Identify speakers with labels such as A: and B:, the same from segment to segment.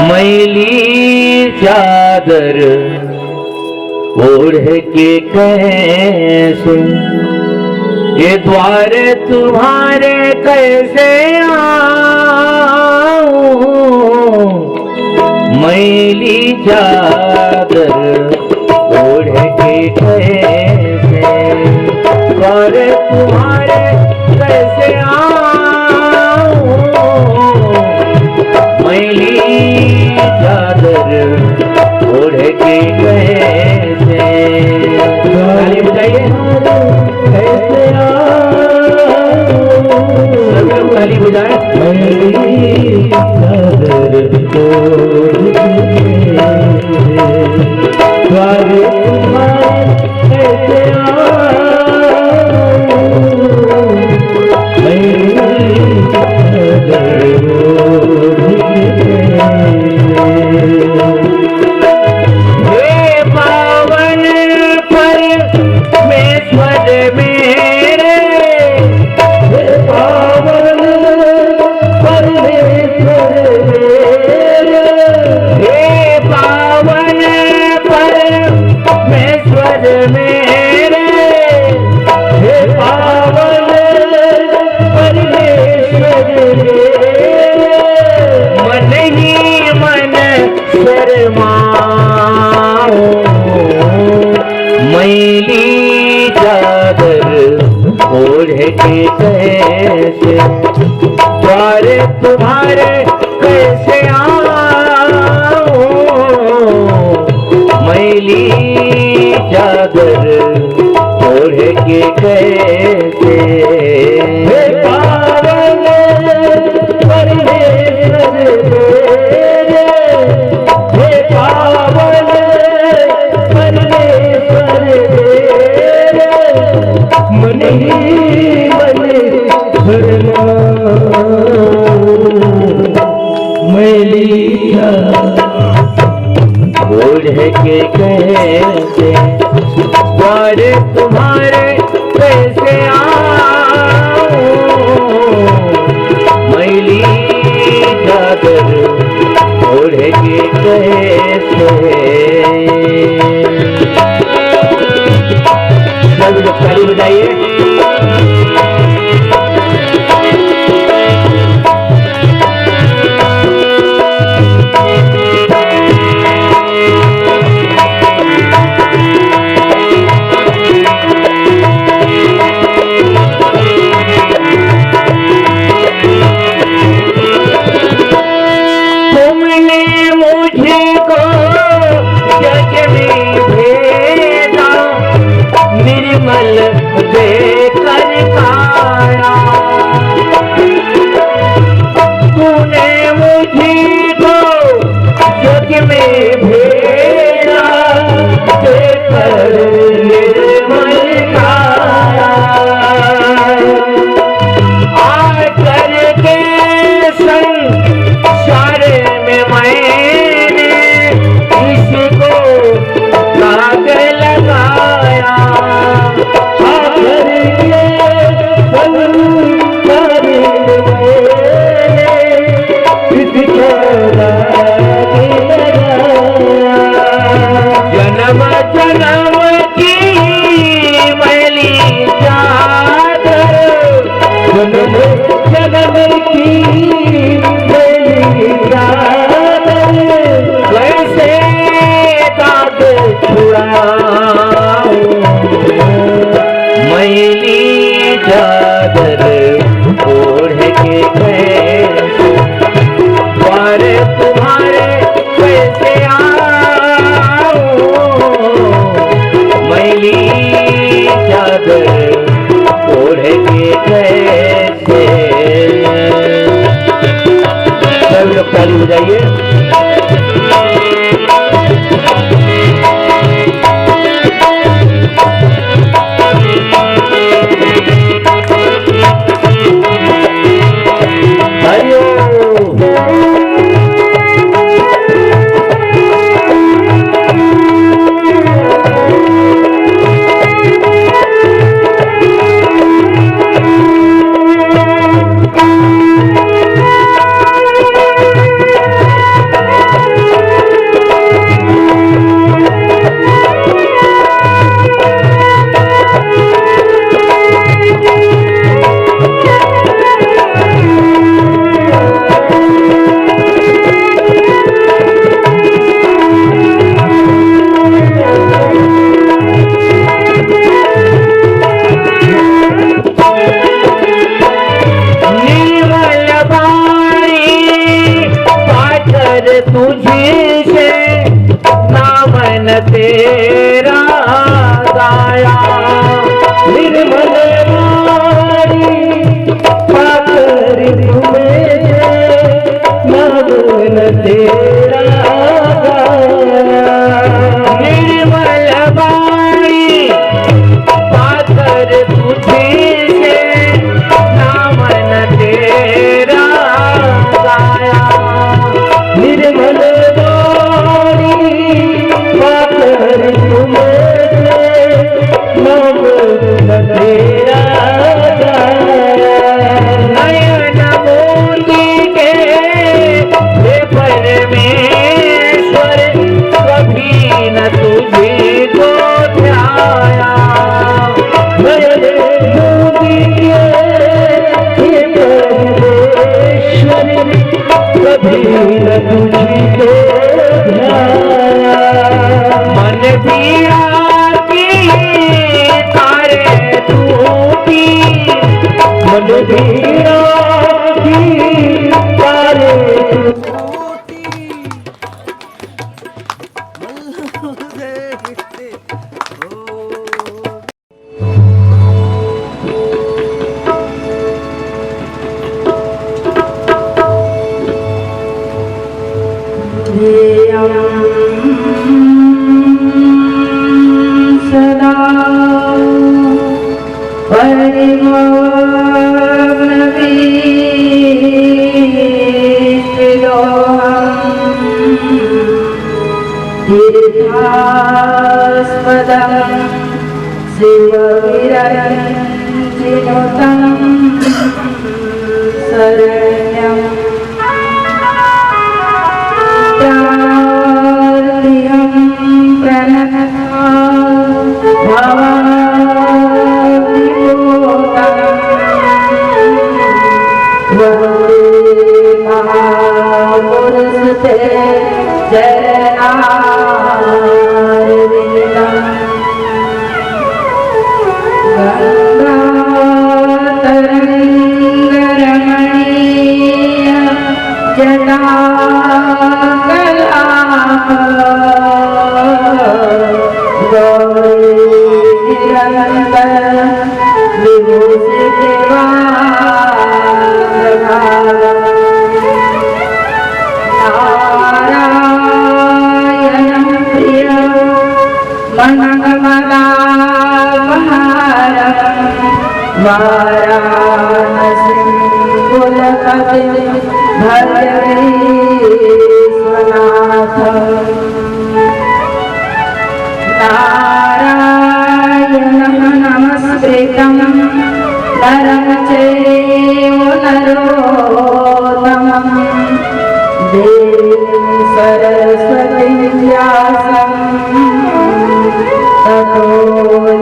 A: मैली चादर ओढ़ के कैसे ये द्वार तुम्हारे कैसे आऊं, मैली चादर ओढ़ के कैसे द्वार तुम्हारे कैसे आऊं, मैली चादर ओढ़ के कैसे। ताली बजाइए। कैसे सब लोग ताली बजाएं। मैली चादर ओढ़ के द्वार तुम्हारे कैसे आऊं, मैली चादर ओढ़ के। हे पावन परमेश्वर मेरे, हे पावन परमेश्वर मेरे, हे पावन परमेश्वर मेरे, हे पावन परमेश्वर मेरे, मन ही मन शर्माओ, मैली चादर ओढ़ के कैसे द्वार तुम्हारे कैसे आऊं, मैली चादर ओढ़ के कैसे। हे पावन परमेश्वर मेरे, हे पावन परमेश्वर मेरे, मन ही मन शर्माओ, मैली ओढ़ के कैसे द्वार तुम्हारे कैसे आऊं, मैली चादर ओढ़ के कैसे। सब लोग ताली बजाइए। निर्मल देकर काया तूने मुझको जग में भेजा, देकर निर्मल काया आकर के संसार में मैंने इसको दाग लगाया, जन्म जन्म की मैली चादर, जन्म जन्म की मैली चादर कैसे दाग छुड़ाऊं, मैली चादर ओढ़ के कैसे द्वार तुम्हारे कैसे आऊं, मैली चादर ओढ़ के कैसे। सब लोग ताली बजाइए। से नामन तेरा गाया। निर्मल वाणी पाकर तुम्हें नामन तेरा गाया। निर्मल वाणी पाकर तुझे से नामन तेरा गाया। निर्मल वाणी पाकर तुम्हें नामन तेरा गाया। नयन मोती के हे परमेश्वर कभी न तुझे को ध्याया। नयन मोती के हे परमेश्वर कभी न तुझे को ध्याया। मन पीड़ा की तारे टूटी, मन पीड़ा की तारे
B: सदा तीर्थास्पदं शिवविरञ्जिनुतं शरण्यं प्रार्थ्यं प्रणतः भवाब्धिभूतं वन्दे महापुरुषते चरणारविन्दं। गङ्गातरङ्गरमणीय जटाकलाप गौरी निरन्तर विभूषितवाग्भाव। नारायणं प्रियं मनकमदापहारं वाराणसीं कुलपतिं भजे विश्वनाथम्। नारायणं नमस्कृतं नरं चैव नरोत्तमं देवीं सरस्वतीं व्यासं ततो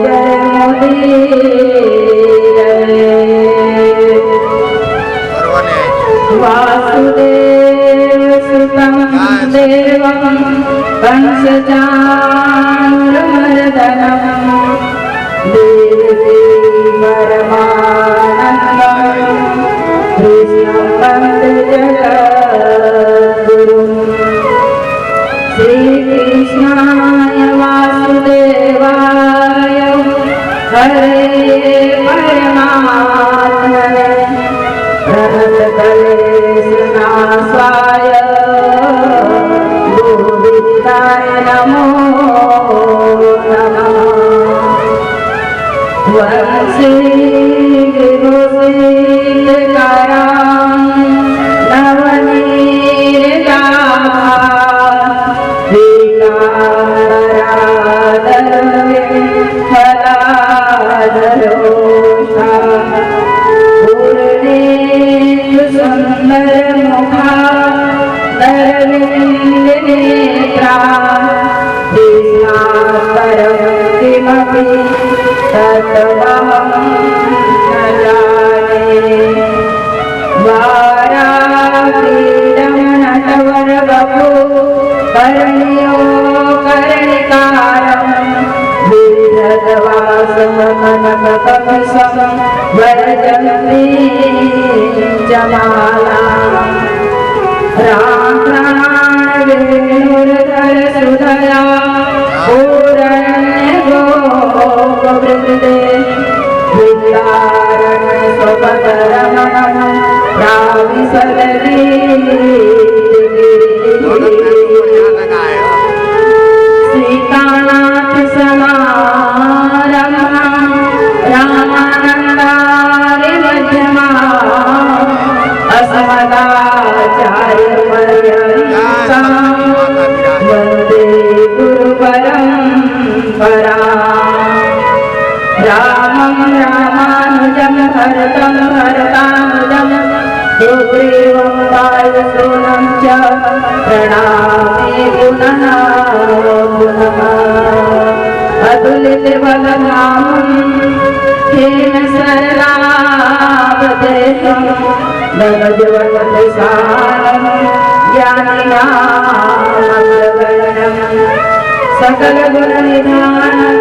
B: जयमुदीरयेत्। वासुदेवसुतं देवं कंसचाणूरमर्दनं देवकी परमानन्दं कृष्णं वन्दे जगद्गुरुं। श्रीकृष्णाय वासुदेवाय हरे परमात्मने प्रणतक्लेशनाशाय गोविन्दाय नमो नमः। वंशी विभूषितकरां नवनीताभा फलाधरोषा पूर्णेन्दुसुन्दरमुखा दरविन्दनेत्रा तेषां किमपि तत्त्वमहं न जाने। वारापीडं नटवरवपु कर्ण्यो कर्णिकारं विधद्वासं कनककपिशं वरजन्तीं च मालां। प्राणावेदं वेणुर्धर सुधया पूरण्य गोपवृन्दे वृन्दारण्य स्वपदरमणं सीतानाथ समारम्भा रामानन्दारि मध्यमा अस्मदाचार्य पर्यन्तं वन्दे गुरुपरम्परा रामं रामानुजं भरतं भरतानुजं सुग्रीवं वायुसूनं च प्रणमामि पुनः पुनः अतुलितबलधामं हेम सरलावदेहं नवज्वलसारं ज्ञानिनामग्रगण्यं सकलगुणनिधानं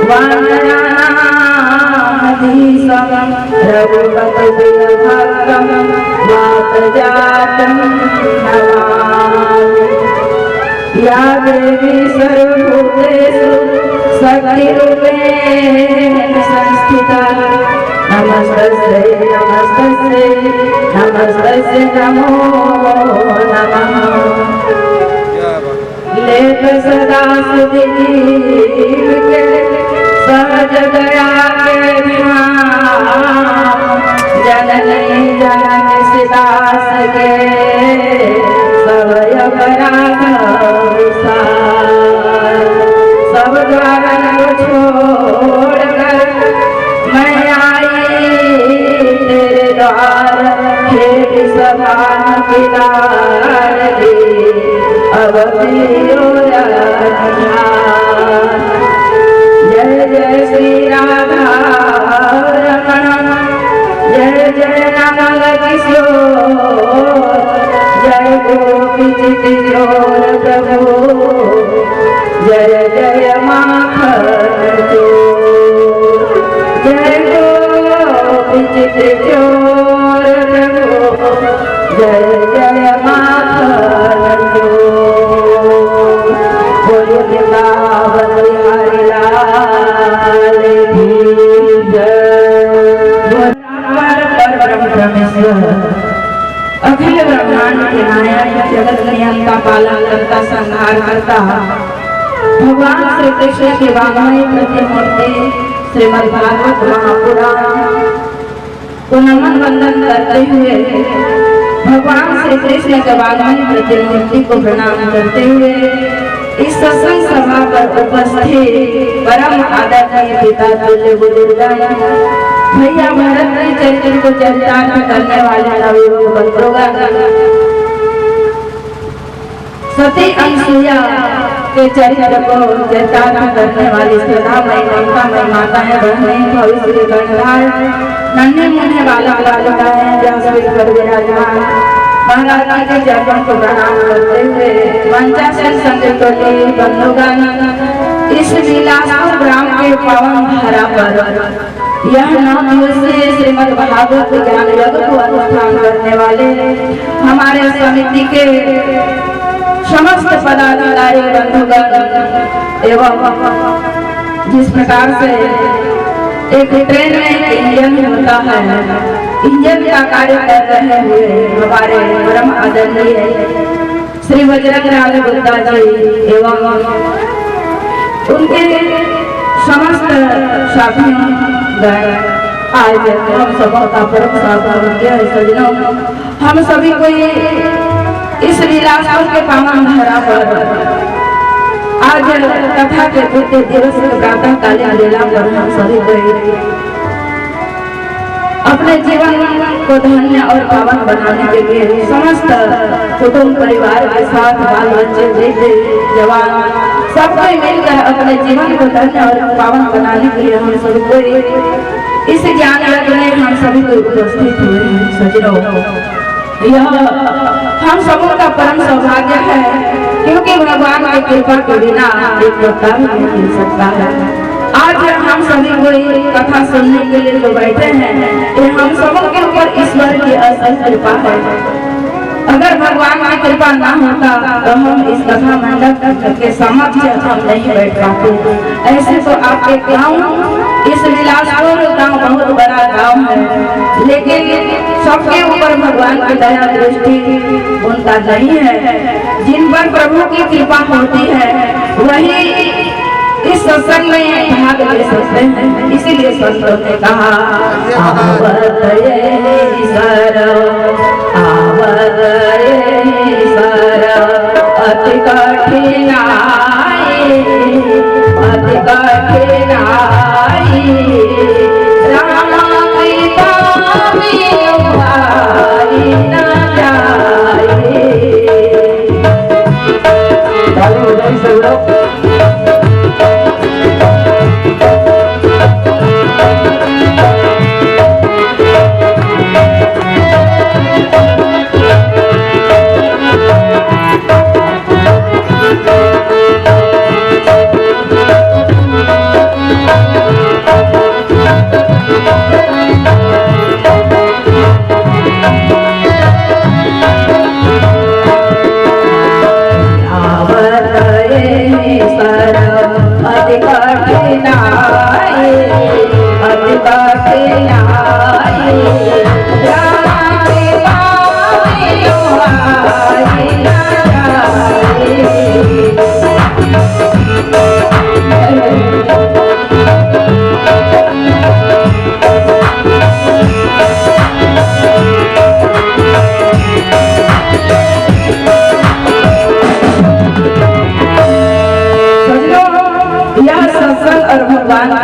B: वानराणामधीशं रघुपतिप्रियभक्तं वातजातं नमामि या देवी सर्वभूतेषु शक्तिरूपेण संस्थिता नमस्तस्यै नमस्तस्यै नमस्तस्यै नमो नमः लेख सदा सुधीर के सहज दया के धाम जननी जनन सिदास के सबय पराग सब द्वारन को छोड़कर मैं आई तेरे द्वार खेत सभान की लाडली अब मेरो जय जय श्री राधा रमण जय जय नमल किशोर जय गोपी चितचोर प्रभु जय जय माखन चोर जय गोपी चितचोर प्रभु जय जय माखन चोर बोलो वृंदावन बिहारी लाल की जय। परमेश्वर अखिल ब्रह्मांड के नायक जगत नियम का पालन करता संहार करता भगवान श्री कृष्ण की वाग्मय प्रतिमूर्ति श्रीमद् भागवत महापुराण को नमन वंदन करते हुए भगवान श्री कृष्ण के वाग्मय प्रतिमूर्ति को प्रणाम करते हुए इस सत्संग सभा पर उपस्थित परम आदरणीय पिता तुल्य बुजुर्गों भैया भरत के चरित्र को चरितार्थ करने वाले नवयुवक बंधुगण सती अनसुईया के चरित्र को चरितार्थ करने वाली श्रद्धामयी ममतामयी माताएं बहनें भविष्य के गणधार नन्हे मुन्ने बालक बालिकाएं व्यासपीठ पर विराजमान महाराज जी के चरणों को प्रणाम करते हुए मंचासन संगीतोली बंधुगण इस लीलापुर ग्राम के पावन धारा पर यह 9 दिवसीय श्रीमद् भागवत ज्ञान यज्ञ को अनुष्ठान करने वाले हमारे समिति के समस्त पदाधिकारी बंधुगण एवं जिस प्रकार से एक ट्रेन में इंजन होता है इंजन का कार्य कर रहे हुए हमारे परम आदरणीय श्री बजरंगलाल गुप्ता जी एवं उनके समस्त साथियों आज हम सबों का परम सौभाग्य है सज्जनों हम सभी को इस लीलापुर के पावन धारा पर आज कथा के द्वितीय दिवस के प्रातः कालीन लीला पर हम सभी को अपने जीवन को धन्य और पावन बनाने के लिए समस्त कुटुंब परिवार के साथ बाल बच्चे वृद्ध जवान सबको मिलकर अपने जीवन को धन्य और पावन बनाने के लिए हम सभी को इस ज्ञान यज्ञ में हम सभी को उपस्थित हुए हैं सज्जनों यह हम सबों का परम सौभाग्य है क्योंकि भगवान की कृपा के बिना एक वक्ता भी नहीं मिल सकता है। आज हम सभी को कथा सुनने के लिए जो बैठे हैं ये हम सबों के ऊपर ईश्वर की असीम कृपा है। अगर भगवान की कृपा ना होता तो हम इस कथा मंडप के समक्ष हम नहीं बैठ पाते। ऐसे तो आपके गांव, इस बिलासपुर गांव बहुत बड़ा गांव है, लेकिन सबके ऊपर भगवान की दया दृष्टि उनका नहीं है। जिन पर प्रभु की कृपा होती है वही इस सत्संग में भाग ले सकते हैं। इसीलिए संतों ने कहा आवत ईश्वर अति कठिनाई अति कठिनाई राम कृपा में भाई न जाए।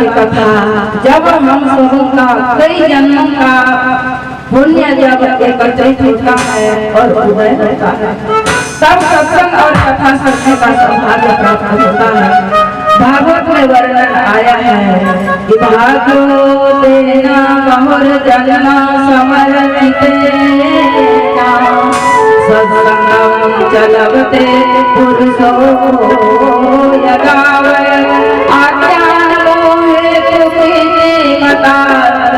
B: कथा जब हम सबों का कई जन्मों का पुण्य जब एकत्रित होता है और उदय होता है तब सत्संग और कथा सुनने का सौभाग्य प्राप्त होता है। भागवत में वर्णन आया है कि भागो तेना बहुर जन्म समर्पित सत्संगम चलवते पुरुषो यदावय आज्ञान मोहे तुमी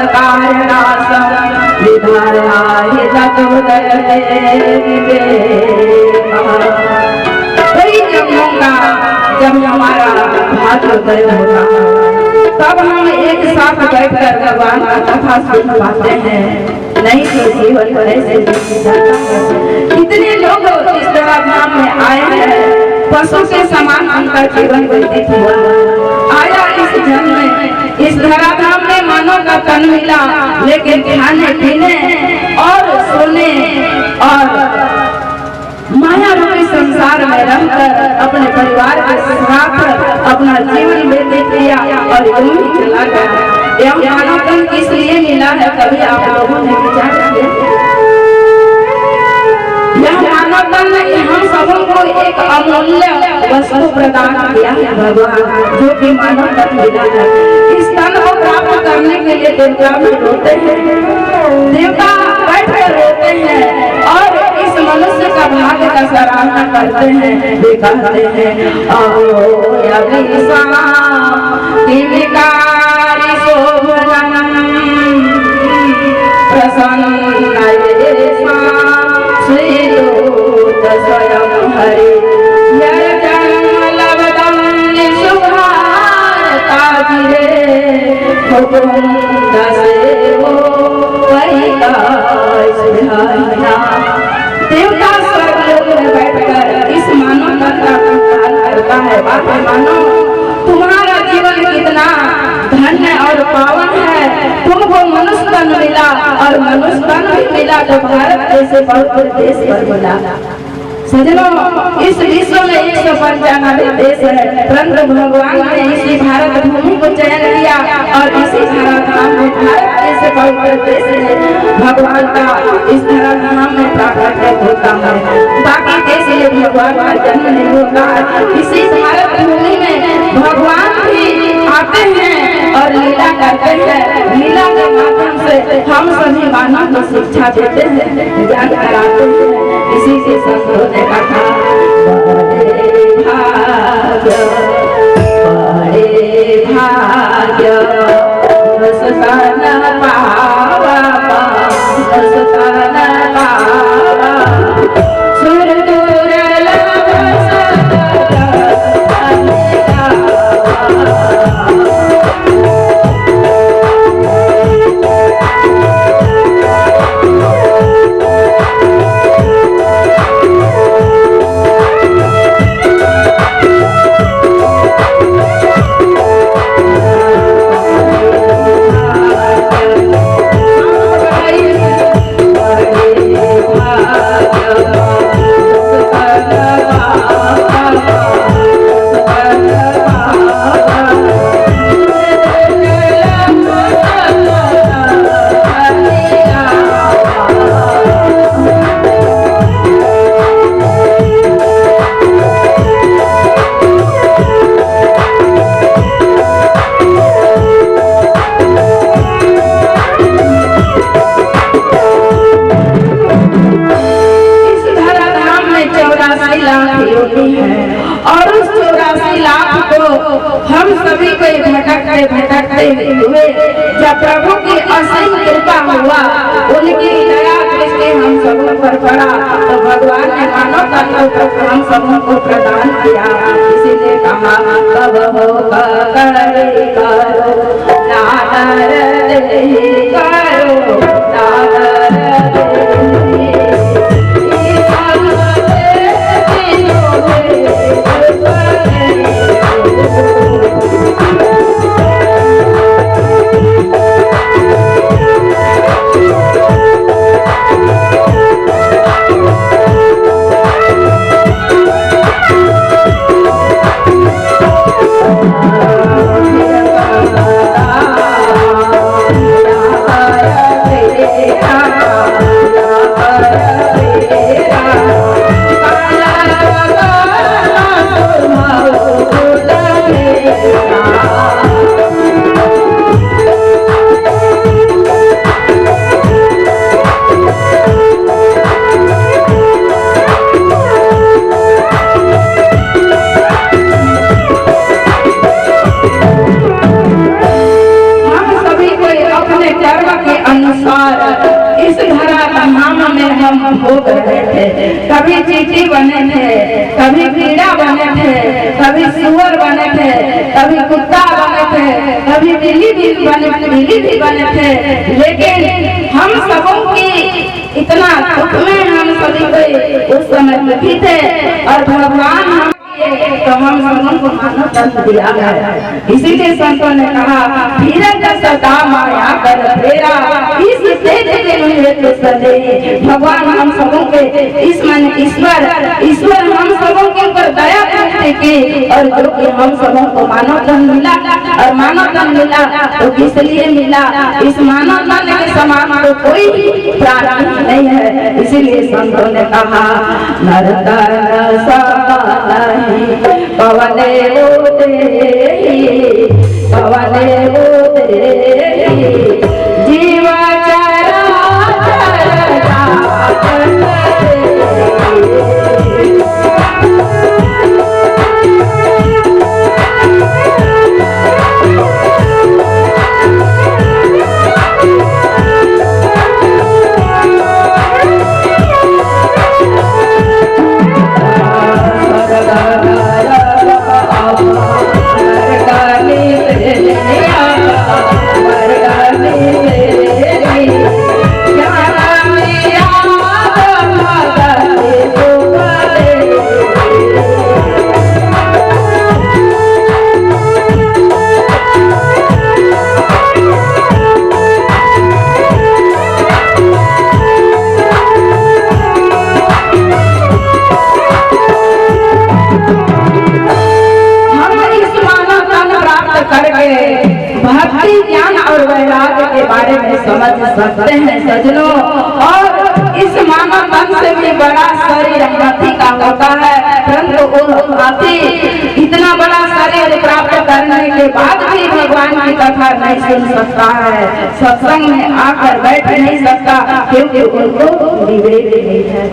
B: कारणासम विधायाहि तत्वदयते कई जन्मों का जब हमारा भाग्योदय होता है तब हम एक साथ बैठकर भगवान का कथा सुन पाते हैं। नहीं तो जीवन ऐसे कितने लोग इस धराधाम में आए हैं, पशु के समान उनका जीवन व्यतीत हुआ। आया इस जन्म में इस धराधाम में मानव का तन मिला, लेकिन खाने पीने और सोने और माया रूपी संसार में रहकर अपने परिवार के साथ अपना जीवन व्यतीत किया और यूं ही चला गया। यह मानवतन किस लिए मिला है, कभी आप लोगों ने विचार किया? यह मानवतन हम सबों को एक अमूल्य वस्तु प्रदान किया है भगवान, जो कि मानवतन मिला है। इस तन को प्राप्त करने के लिए देवता भी रोते हैं, देवता बैठ कर रोते हैं और इस मनुष्य का भाग्य का सराहना करते हैं। वे कहते हैं अहो यज्ञसा किमिकारी शोभनम प्रसन्नयेषा श्रीदूत स्वयं हरि यजन्म लब्धं निशुभारताजिरे मुकुन्द सेवो वैकाशविहारिणा। देवता स्वर्गलोक में बैठकर इस मानव तन का गुणगान करता है। बात मानो तुम्हारा जीवन कितना धन्य और पावन है, तुमको मनुष्य तन मिला और मनुष्य तन भी मिला तो भारत जैसे पवित्र देश पर मिला। सजनों, इस विश्व में 195 देश है, परंतु भगवान ने इसी भारत भूमि को चयन किया और इसी धराधाम में भारत जैसे पवित्र देश है। भगवान का इस धराधाम में प्राकट्य होता है, बाकी देश में भगवान का जन्म नहीं होता। इसी भारत भूमि में भगवान भी आते हैं और लीला करते हैं। लीला के माध्यम से हम सभी मानव को शिक्षा देते हैं, ज्ञान कराते हैं। इसी से संतों ने कहा बड़े भाग्य सन पावा सन पावा और उस 84 लाख को हम सभी को भटकते भटकते हुए जब प्रभु की असीम कृपा हुआ, उनकी दया दृष्टि हम सबों पर पड़ा, तो भगवान ने मानव तत्व को हम सबों को प्रदान किया। इसीलिए कहा कब हो करे करो नादर दे करो नादर दे। इस धरा धाम में हम भोग रहे थे, कभी चींटी बने थे, कभी कीड़ा बने थे, कभी सुअर बने थे, कभी कुत्ता बने थे, कभी बिल्ली भी बने थे। लेकिन हम सबों की इतना दुख में हम सभी को उस समय दुखी थे, और भगवान हम तो हम सबों को मानव तत्व दिया है। इसीलिए संतों ने कहा धीरज सदा माया कर फेरा, इस तेज के मुझे तो सदे। भगवान हम सबों के ईश्वर हम सबों के ऊपर दया करते की, और जो कि हम सबों को मानव धन मिला, और मानव धन मिला तो किस लिए मिला? इस मानव धन के समान तो कोई प्राणी नहीं है। इसीलिए संतों ने कहा नर तन सब पवने जीवा भक्ति ज्ञान और वैराग्य के बारे में समझ सकते हैं सजनों। और इस मानव मन से भी बड़ा शरीर हाथी का होता है, परंतु वो हाथी इतना बड़ा शरीर प्राप्त करने के बाद भी भगवान की कथा नहीं सुन सकता है, सत्संग में आकर बैठ नहीं सकता, क्योंकि उनको विवेक नहीं है।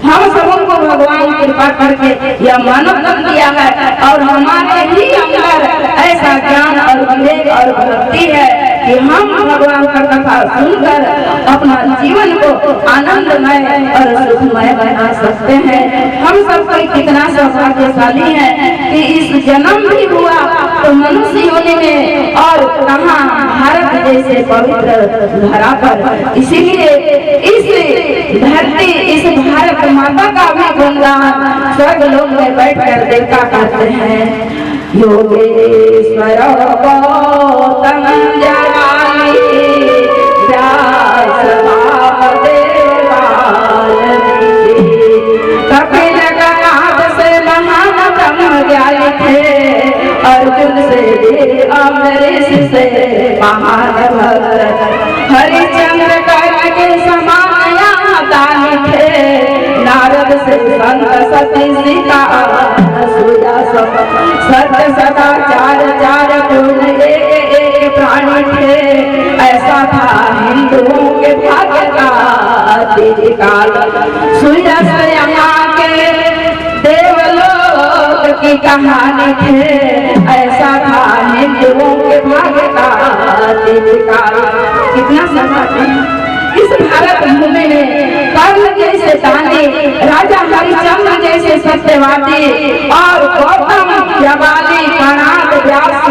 B: हम सबों को भगवान कृपा करके यह मानव तन दिया है, और हमारे ही अंदर ऐसा ज्ञान और विवेक और भक्ति है कि हम भगवान का कथा सुनकर अपना जीवन को आनंदमय और सुखमय बना सकते हैं। हम सब कोई कितना सौभाग्यशाली है कि इस जन्म भी हुआ तो मनुष्य योनि में, और कहाँ भारत जैसे पवित्र धरा पर। इसीलिए इस धरती, इस भारत माता का भी गुणगान स्वर्ग लोक में बैठकर देवता करते हैं। योगेश्वर गौतम जगाई व्यास वामदेव वाल्मीकि महान भक्त हरिचंद्र के समान यहाँ दानी थे नारद से संत सती सीता सूर्या सब सत्य सदाचार चार गुण एक प्राणी थे ऐसा था हिंदुओं के भाग्य का दीर्घकाल सूर्यास्त यहाँ के देवलोक की कहानी थे ऐसा था हिंदुओं के भाग्य का दीर्घकाल। कितना सजा इस भारत भूमि में कर्ण जैसे दानी राजा हरिचंद्र जैसे सत्यवादी और गौतम जवाली कणाद व्यास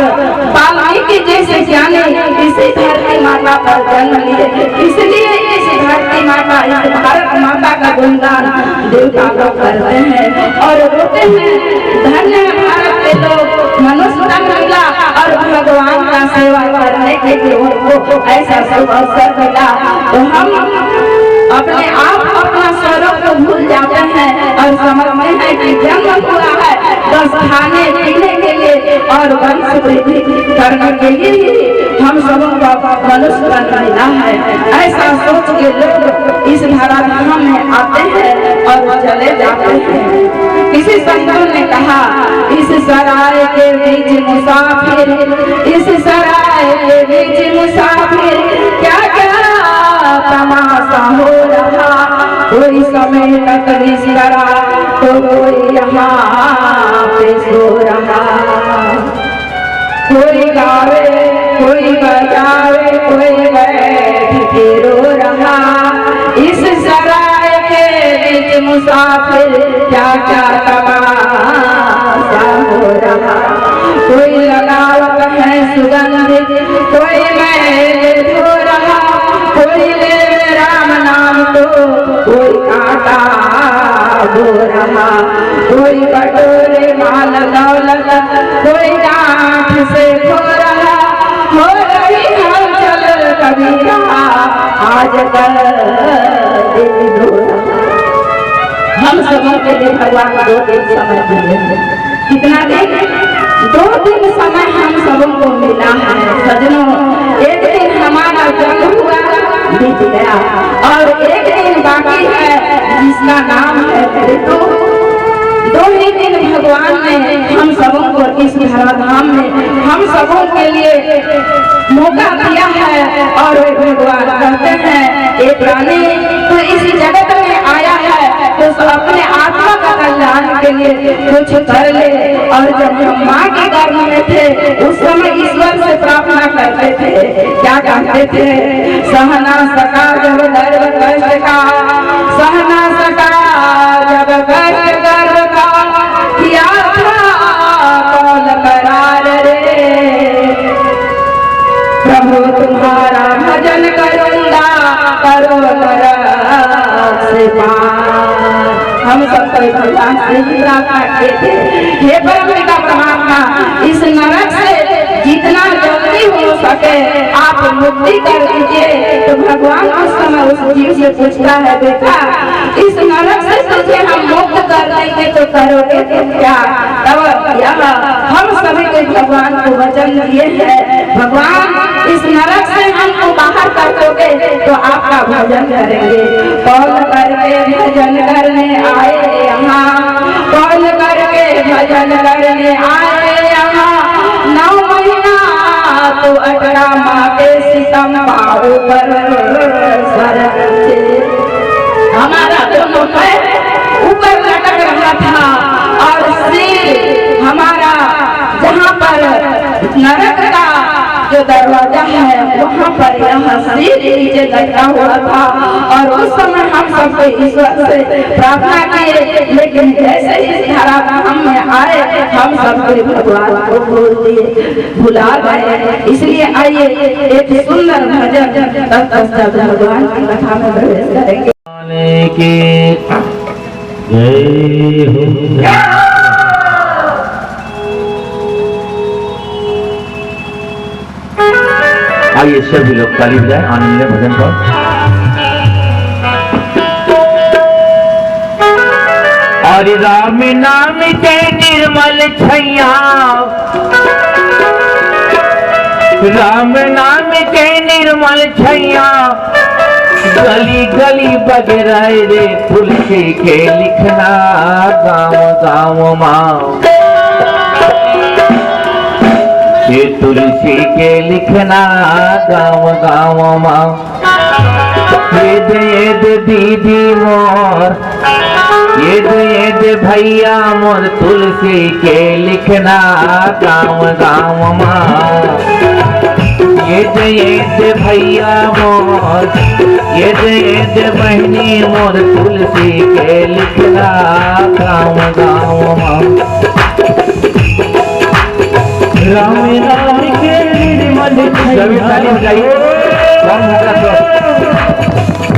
B: वाल्मीकि जैसे ज्ञानी इसी धरती माता पर जन्म लिए इसलिए इस धरती माता इस भारत माता का गुणगान देवता लोग करते हैं और रोते हैं धन्य भारत के लोग मनुष्य तन मिला और भगवान का सेवा करने के लिए उनको ऐसा शुभ अवसर मिला। तो हम अपने आप अपना स्वरूप को भूल जाते हैं और समझते हैं कि जन्म हुआ है बस खाने पीने के लिए और वंश वृद्धि करने के लिए हम सबों का मनुष्य बन मिला है। ऐसा सोच के लोग इस धराधाम में आते हैं और चले जाते हैं। किसी संतों ने कहा इस सराय के बीच मुसाफिर इस सराय के बीच मुसाफिर क्या क्या तमाशा हो रहा कोई समय तक बिस्तरा तो कोई यहाँ पे सो रहा कोई गावे कोई बजावे कोई बैठ के रो रहा इस सराय के बीच मुसाफिर क्या क्या तमाशा हो रहा कोई लगावत है सुगंधित कोई मैल धो रहा कोई ले राम नाम तो कोई कांटा हो रहा कोई कटोरे माल दौलत कोई गांठ से खो रहा हो रही हलचल कबीरा आज कल दिन हो रहा। हम सबों के लिए भगवान 2 दिन समय दिए हैं। कितना दिन 2 दिन समय हम सबों को मिला है सजनों। एक दिन हमारा जन्म हुआ बीत गया और एक दिन बाकी है जिसका नाम है मृत्यु। 2 ही दिन भगवान ने हम सबों को इस धराधाम में हम सबों के लिए मौका दिया है और भगवान कहते हैं एक प्राणी तो इस जगत में आया है तो अपने आत्मा का कल्याण के लिए कुछ कर ले। और जब हम माँ के गर्भ में थे उस समय ईश्वर से प्रार्थना करते थे क्या कहते थे सहना सका जब गर्भ कष्ट का सहना सका जब कष्ट गर्भ का किया था कौन करार रे प्रभु तुम्हारा भजन करूंगा करो नरक से पार। हम सब भगवान से ही प्रार्थना किए थे हे परमपिता परमात्मा इस नरक से जितना जल्दी हो सके आप मुक्ति कर दीजिए। तो भगवान उस समय उस जीव से पूछता है बेटा इस नरक से तुझे हम मुक्त कर देंगे तो करोगे तो क्या। तब यह हम सभी को भगवान को वचन दिए हैं भगवान इस नरक से हमको बाहर कर दोगे तो आपका भजन करेंगे। कौन करके भजन करने आए यहाँ कौन करके भजन करने आए यहाँ 9 महीना तो 18 माह के सितम पाओ पर सर हमारा दोनों पैर ऊपर लटक रहा था और सिर हमारा जहाँ पर नरक का जो दरवाजा है वहाँ पर यह सिर नीचे लटका हुआ था। और उस समय हम सबको ईश्वर से प्रार्थना किए लेकिन जैसे इस धराधाम में आए हम सबको भगवान को भूल दिए भुला गए। इसलिए आइए एक सुंदर भजन तब भगवान की कथा में प्रवेश करेंगे।
A: जय हो आइए सभी लोग ताली बजाएं आनंद में भजन पर। और राम नाम के निर्मल छैया राम नाम के निर्मल छैया गली गली बगराए रे तुलसी के लिखना गाँव गाँव माँ ये तुलसी के लिखना गाँव गाँव माँ ये दे दीदी मोर ये दे भैया मोर तुलसी के लिखना गाँव गाँव माँ ये दे भैया मोर ये दे बहनी मोर तुलसी के लिखना गाँव गाँव माँ
C: राम नाम के निर्मल
A: सभी ताली बजाइए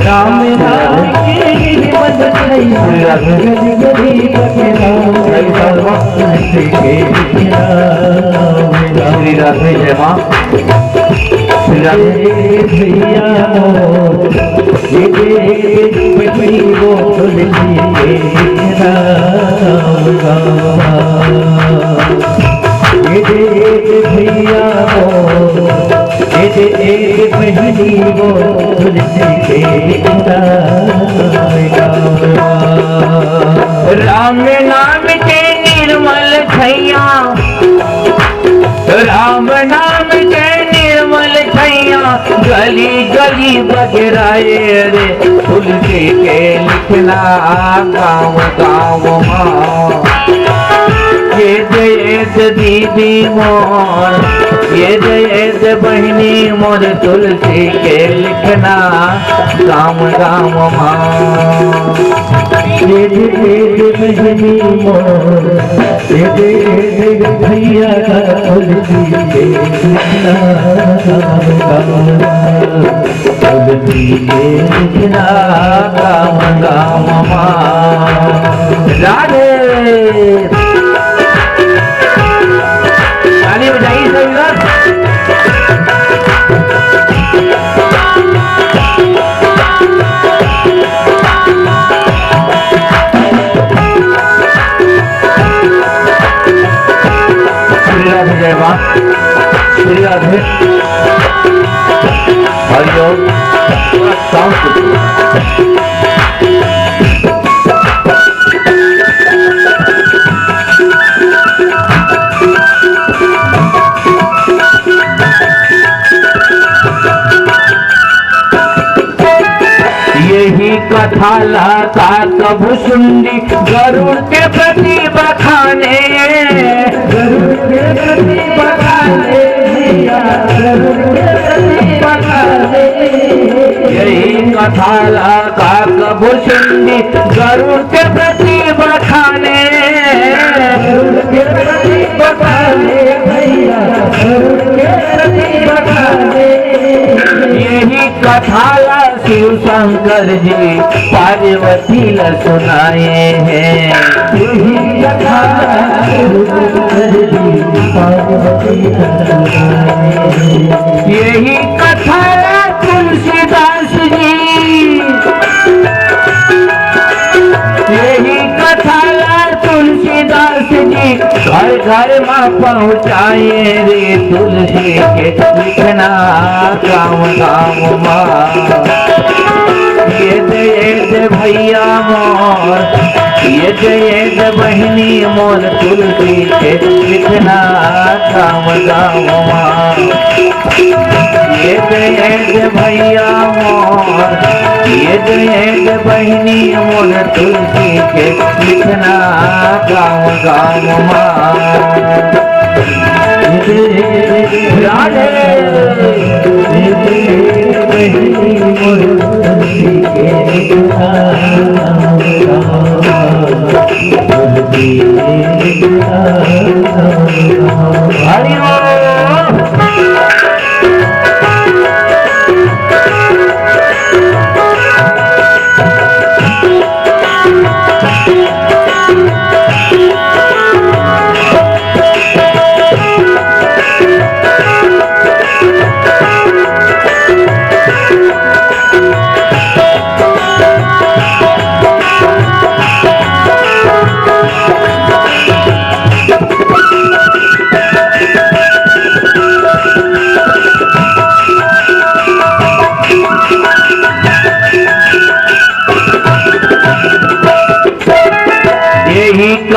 C: राम नाम के निर्मल छैया गली गली बगराए
A: श्री राधे जय माँ श्री राधे
C: भैया मोर ये वो तुलसी के नाम ये भैया मोर ये बहनी वो तुलसी के
A: राम नाम के निर्मल छैया राम नाम के निर्मल छैया गली गली बगराए रे तुलसी के लिखना गाँव गाँव माँ ये दे दीदी मोर ये दे बहनी मोर तुलसी के लिखना गाँव गाँव माँ
C: ये बहनी मोर ये भैया तुलसी के तुलसी के
A: लिखना गाँव गाँव माँ राधे ताली बजाइए सभी लोग श्री राधे जय माँ श्री राधे हरिओम यही कथा लाता कभु सुंदी गरुड़ के प्रति बखाने
C: गरुड़ के प्रति बखाने
A: यही कथा लाता कभु सुंदी गरुड़ के प्रति बखाने
C: गरुड़ के प्रति बखाने भैया गरुड़ के प्रति बखाने
A: यही कथा शिव शंकर जी पार्वती ल सुनाए हैं
C: यही कथा शिव शंकर जी पार्वती ल सुनाए
A: यही कथा तुलसीदास जी यही कथा तुलसीदास जी घर घर में पहुँचाए रे तुलसी के लिखना गाँव गाँव माँ ये दे भैया मोर ये दे बहनी मोर तुलसी के लिखना गाँव गाँव माँ ये दे भैया मोर ये दे बहनी मोर तुलसी के लिखना गाँव गाँव माँ राधे
C: बहनी मोर तुलसी के
A: हरिओम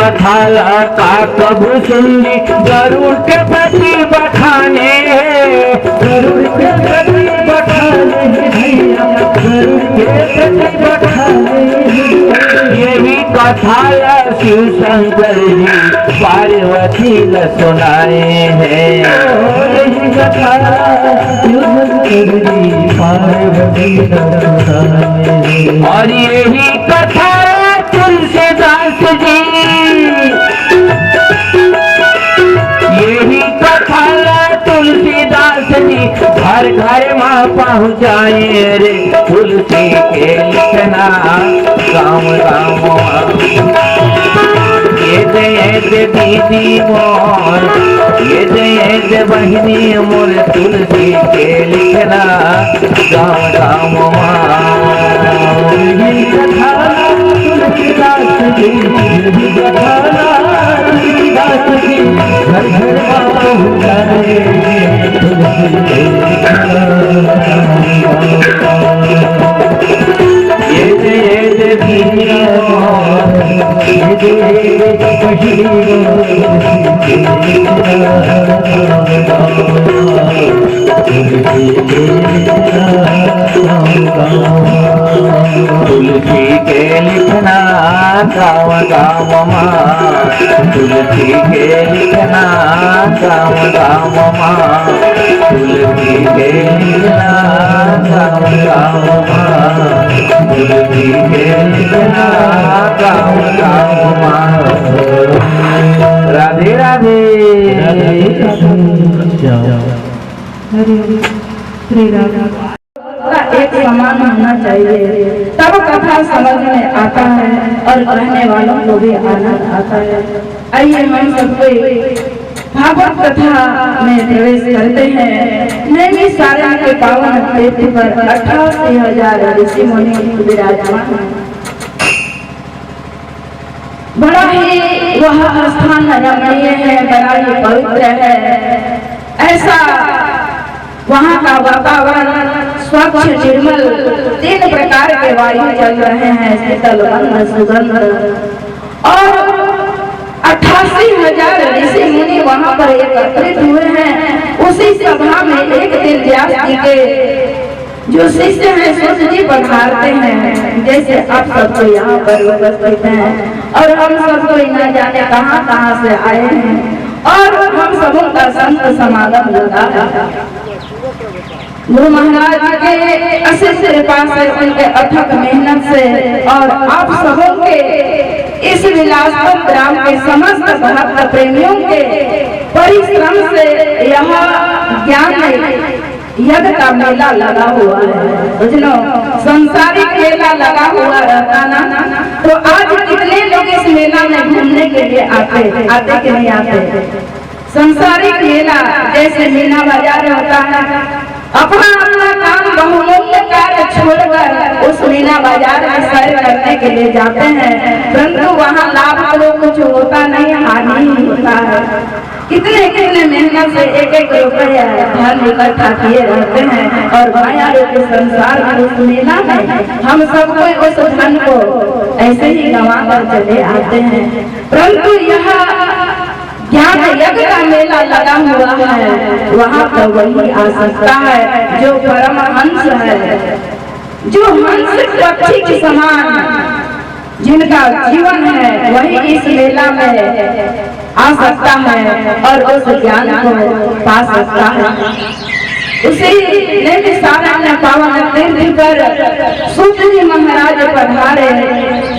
A: कथा का कबू सुनी गरुड़ के प्रति बखाने,
C: गरुड़ के प्रति बखाने भैया, गरुड़ के प्रति बखाने।
A: यही कथा शिव शंकर जी पार्वती ल सुनाए हैं।
C: यही कथा शिव शंकर जी पार्वती ल सुनाए हैं।
A: और यही कथा तुलसीदास जी, यही कथा तुलसीदास जी घर घर माँ पहुँचाए रे। तुलसी के लिखना गाँव गाँव, ये दे दीदी मोर, ये दे बहिनी मोर, तुलसी के लिखना गाँव गाँव।
C: यही कथा तुलसीदास जी, यही कथा तुलसीदास जी घर घर पहुँचाए। तुलसी के
A: ये दे दीदी मोर,
C: ये दे बहिनी मोर,
A: तुलसी के लिखना गाँव गाँव माँ, तुलसी के लिखना गाँव गाँव माँ, तुलसी के लिखना गाँव गाँव माँ, तुलसी के लिखना गाँव गाँव माँ। राधे राधे।
B: एक समान होना चाहिए, तब कथा समझ में आता है और कहने वालों को भी आनंद आता है। आइए हम सब कोई भागवत कथा में प्रवेश करते हैं। नैमिषारण्य के पावन तीर्थ पर 88,000 ऋषि मुनि विराजमान हैं। बड़ा ही वह स्थान रमणीय है, बड़ा ही पवित्र है। ऐसा वहाँ का वातावरण स्वच्छ निर्मल, 3 प्रकार के वायु चल रहे हैं, शीतल, मंद, सुगंध। और 88,000 ऋषि मुनि वहाँ पर एकत्रित हुए हैं। उसी सभा में एक दिन व्यास जी के जो शिष्य हैं सूर्य जी पधारते हैं, जैसे आप सबको यहाँ पर उपस्थित हैं और हम सबको न जाने कहाँ कहाँ से आए हैं और हम सबों का संत समागम लगा है। गुरु महाराज के असीम कृपा से, उनके अथक मेहनत से और आप सबों के इस विलासपुर ग्राम के समस्त भक्त प्रेमियों के परिश्रम से यह ज्ञान यज्ञ का मेला लगा हुआ है। बुझलो, संसारिक मेला लगा हुआ रहता ना तो आज कितने लोग इस मेला में घूमने के लिए आते कि नहीं आते। संसारिक मेला जैसे मीना बाजार होता है, अपना अपना काम बहुमूल्य कार्य छोड़कर उस मीना बाजार में सैर करने के लिए जाते हैं, परंतु वहाँ लाभ तो कुछ होता नहीं, हानि ही होता है। कितने कितने मेहनत से एक रुपया धन इकट्ठा किए रहते हैं और माया रूपी संसार में उस मेला में हम सब कोई उस धन को ऐसे ही गंवा कर चले आते हैं। परंतु यह ज्ञान यज्ञ का मेला लगा हुआ है, वहाँ तो वही आ सकता है जो परमहंस है, जो हंस पक्षी के समान जिनका जीवन है, वही इस मेला में आ सकता है और उस ज्ञान को पा सकता है। उसी नैमिषारण्य पावन तीर्थ पर सूर्य जी महाराज पधारे,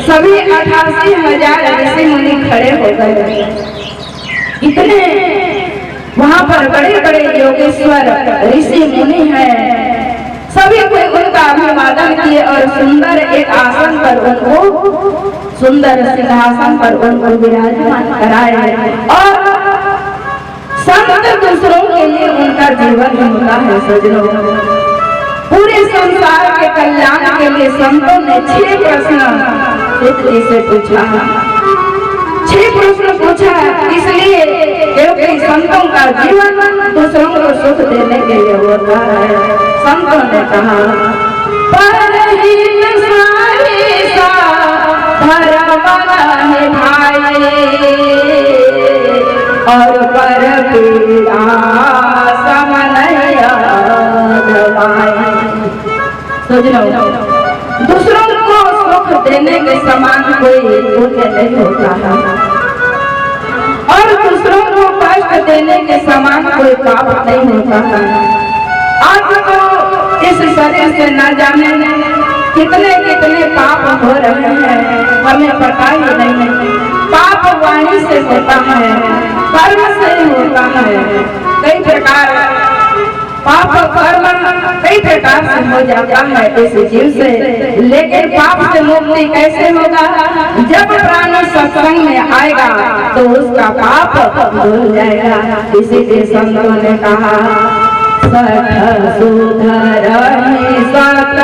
B: सभी 88,000 ऋषि मुनि खड़े हो गए। इतने वहाँ पर बड़े बड़े योगेश्वर ऋषि मुनि हैं, सभी कोई उनका अभिवादन किए और सुंदर एक आसन पर उनको, सुंदर सिंहासन पर उनको विराजमान कराए। और संत दूसरों के लिए उनका जीवन होता है। सजनों, पूरे संसार के कल्याण के लिए संतों ने 6 प्रश्न सूर्य से पूछा। 6 प्रश्न पूछा इसलिए क्योंकि संतों का जीवन दूसरों को सुख देने के लिए होता है। संतों ने कहा, परहित साहिसा धर्म है भाई और पर पीड़ा समनया दवाई। सोच लो, दूसरों को सुख देने के समान कोई पुण्य नहीं होता है और दूसरों को कष्ट देने के समान कोई पाप नहीं होता है। आज तो इस शरीर से न जाने कितने कितने पाप हो रहे हैं, हमें पता ही नहीं। पाप वाणी से होता है, कर्म से होता है। कई प्रकार पाप कर्म कई प्रकार से हो जाता है इस जीव से, लेकिन पाप से मुक्ति कैसे होगा? जब प्राणी सत्संग में आएगा तो उसका पाप धुल जाएगा। इसीलिए संतों ने कहा सठ सुधरहि सत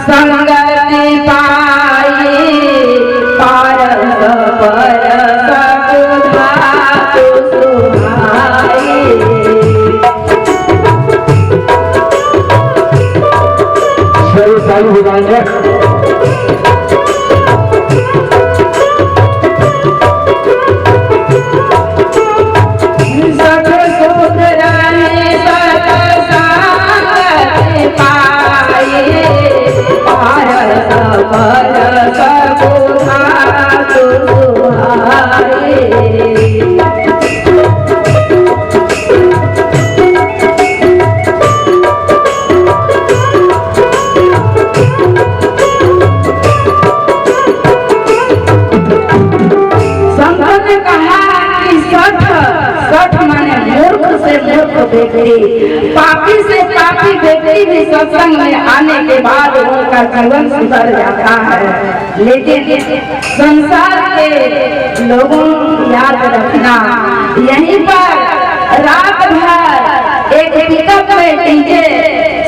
B: संगति पाई पारस परस बुधातु सुहाई।
C: चालू हो जाएंगे।
B: पापी से पापी व्यक्ति भी सत्संग में आने के बाद उनका जीवन सुधर जाता है। लेकिन संसार के लोगों याद रखना, यहीं पर रात भर एक पिकअप में डीजे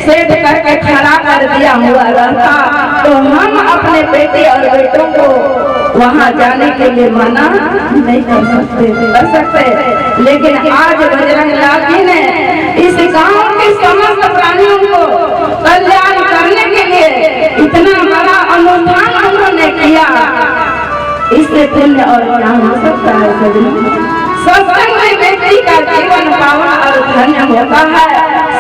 B: सेट करके खड़ा कर दिया हुआ रहता तो हम अपने बेटे और बेटों को वहाँ जाने के लिए मना नहीं कर सकते। लेकिन आज बजरंग लाल जी ने इस गांव के समस्त प्राणियों को कल्याण करने के लिए इतना बड़ा अनुष्ठान उन्होंने किया। इससे पुण्य और क्या हो सकता है सजनों? सत्संग में व्यक्ति का जीवन पावन और धन्य होता है।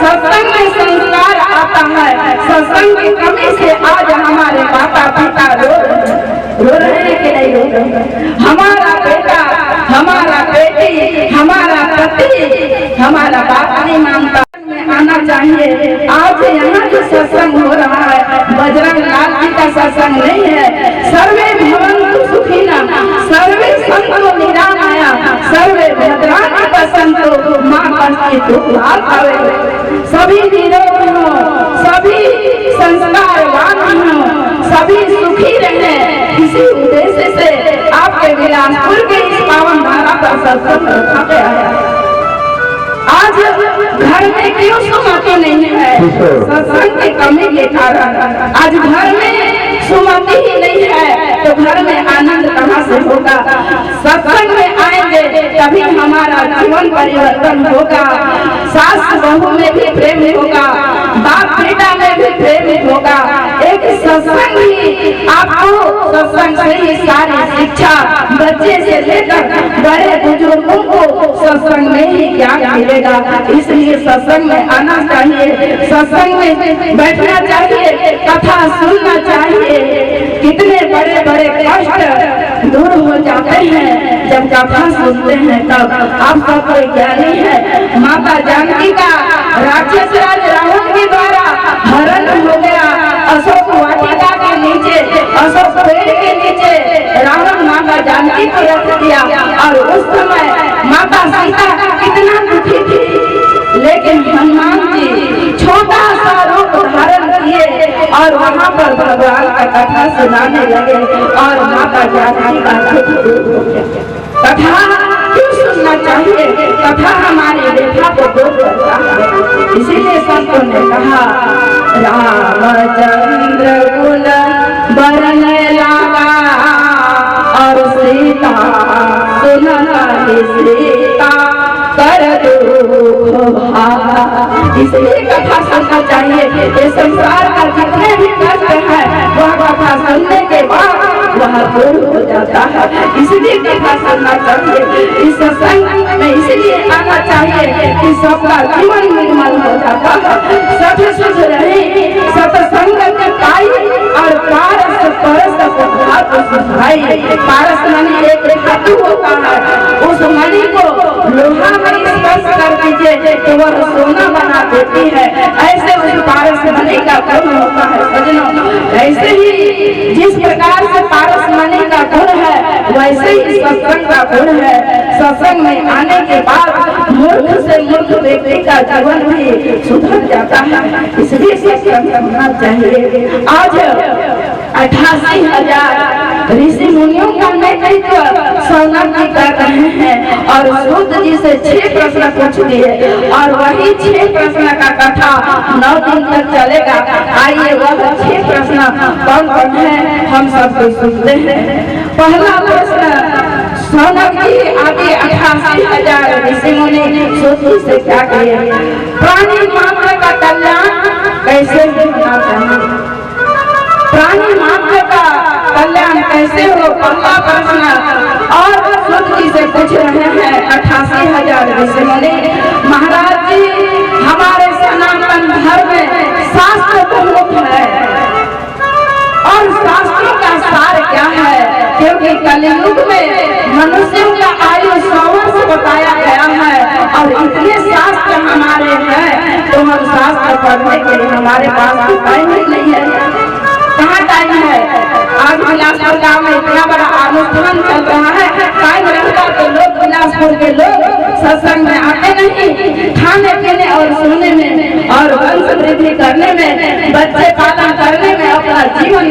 B: सत्संग में संस्कार आता है। सत्संग की कमी से आज हमारे माता पिता रो रहे कि नहीं रो रहे? हमारा बेटा, हमारा बेटी, हमारा पति हमारा बात नहीं मानता। में आना चाहिए। आज यहाँ जो सत्संग हो रहा है बजरंग लाल जी का सत्संग नहीं है। सर्वे भवन्तु सुखिनः, सर्वे सन्तु निरामयाः, सर्वे भद्राणि पश्यन्तु मा कश्चित् दुःखभाग् भवेत्। सभी निरोग हो, सभी संस्कारवान हो, सभी सुखी रहे, इसी उद्देश्य से आपके बिलासपुर के इस पावन धारा का सत्संग रखा गया है। आज घर में क्यों सुमति नहीं है? सत्संग की कमी के कारण आज घर में सुमति ही नहीं है तो घर में आनंद कहाँ से होगा? सत्संग में आएंगे तभी हमारा जीवन परिवर्तन होगा। सास बहू में भी प्रेम होगा, बाप बेटा में भी प्रेम होगा। एक सत्संग ही आपको, सत्संग से ही सारी शिक्षा बच्चे से लेकर बड़े बुजुर्गों को सत्संग में ही ज्ञान मिलेगा। इसलिए सत्संग में आना चाहिए, सत्संग में बैठना चाहिए, कथा सुनना चाहिए। कितने बड़े बड़े कष्ट दूर हो जाते हैं जब कथा सुनते हैं तब। आप सब कोई ज्ञानी है, माता जानकी का राक्षस राज रावण के द्वारा हरण हो गया। अशोक वाटिका के नीचे, अशोक पेड़ के नीचे रावण माता जानकी को रख दिया और उस समय माता सीता कितना दुखी थी। लेकिन हनुमान जी छोटा सा रूप धारण किए और वहाँ पर भगवान का कथा सुनाने लगे और माता जानकी का दुख दूर हो गया। कथा क्यों सुनना चाहिए? कथा हमारी व्यथा को दूर करता है। इसीलिए संतों ने कहा रामचंद्र गुण बरने लगा और सीता सुनना सीता कर दुख भागा। इसलिए कथा सुनना चाहिए। ये संसार का जितने भी कष्ट है वह कथा सुनने के बाद वह दूर हो जाता है। इसलिए कथा सुनना चाहिए, इस सत्संग में इसलिए आना चाहिए कि सबका जीवन निर्मल हो जाता है। सब शुद्ध रहे, सत्संग के पाई और पारस परस भाव सुधाई। पारस मणि एक धातु होता है, उस मणि को लोहा में स्पर्श कर दीजिए तो वह सोना बना देती है। ऐसे उस पारस मणि का गुण होता है सजनों। ऐसे ही जिस प्रकार से पारस मणि का गुण है, वैसे ही सत्संग का गुण है। सत्संग में आने के बाद मूर्ख से मूर्ख व्यक्ति का जीवन भी सुधर जाता है। इसलिए सत्संग होना चाहिए। आज 88,000 ऋषि मुनियों का नेतृत्व सौनक जी कर रहे हैं और सूत जी से 6 प्रश्न पूछ लिए और वही 6 प्रश्न का कथा 9 दिन तक चलेगा। आइए वह 6 प्रश्न कौन कौन है हम सबको सुनते हैं। पहला प्रश्न, सौनक जी आगे 88,000 ऋषि मुनि सूत जी से क्या किए? प्राणी मात्र का कल्याण कैसे होना चाहिए? प्राणी मात्र का कल्याण कैसे हो? पहला प्रश्न और सूत जी से पूछ रहे हैं 88,000 ऋषि मुनि। महाराज जी, हमारे सनातन धर्म में शास्त्र बहुत है और शास्त्रों का सार क्या है? क्योंकि कलयुग में मनुष्यों का आयु 100 वर्ष बताया गया है और इतने शास्त्र हमारे हैं तो हम शास्त्र पढ़ने के लिए हमारे पास टाइम ही नहीं है। कहाँ टाइम है? आज बिलासपुर गाँव में इतना बड़ा अनुष्ठान चल रहा है, टाइम रहता तो लोग बिलासपुर के लोग सत्संग में आते नहीं। खाने पीने और सोने में और वंश वृद्धि करने में, बच्चे पालन करने में अपना जीवन